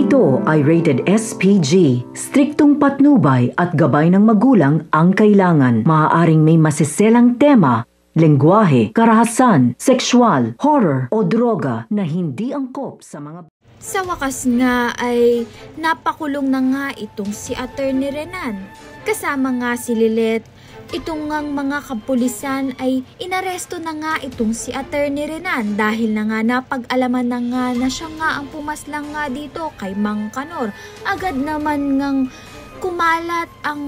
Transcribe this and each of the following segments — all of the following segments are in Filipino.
Ito ay rated SPG. Striktong patnubay at gabay ng magulang ang kailangan. Maaaring may masiselang tema, lengguwahe, karahasan, sexual, horror o droga na hindi angkop sa mga... Sa wakas nga ay napakulong na nga itong si Attorney Renan. Kasama nga si Lilet. Itong ngang mga kapulisan ay inaresto na nga itong si Attorney Renan dahil na nga napag-alaman na nga na siya nga ang pumaslang nga dito kay Mang Kanor. Agad naman ngang kumalat ang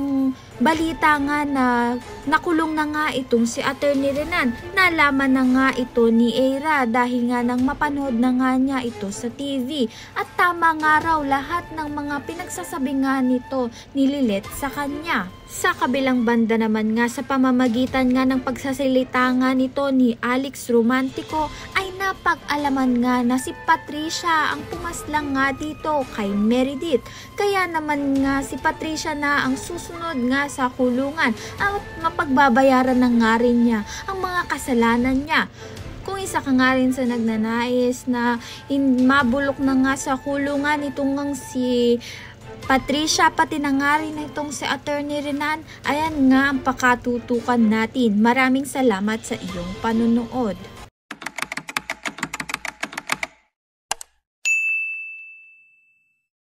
balita nga na nakulong na nga itong si Attorney Renan. Nalaman na nga ito ni Eira dahil nga nang mapanood na nga niya ito sa TV. At tama nga raw lahat ng mga pinagsasabi nga nito ni Lilet sa kanya. Sa kabilang banda naman nga sa pamamagitan nga ng pagsasalita nga nito ni Alex Romantico ay napag-alaman nga na si Patricia ang pumaslang nga dito kay Meredith. Kaya naman nga si Patricia na ang susunod nga sa kulungan at mapagbabayaran na nga rin niya ang mga kasalanan niya. Kung isa ka nga rin sa nagnanais na mabulok na nga sa kulungan itong ngang si Patricia, pati na nga rin itong si Attorney Renan, ayan nga ang pakatutukan natin. Maraming salamat sa iyong panunood.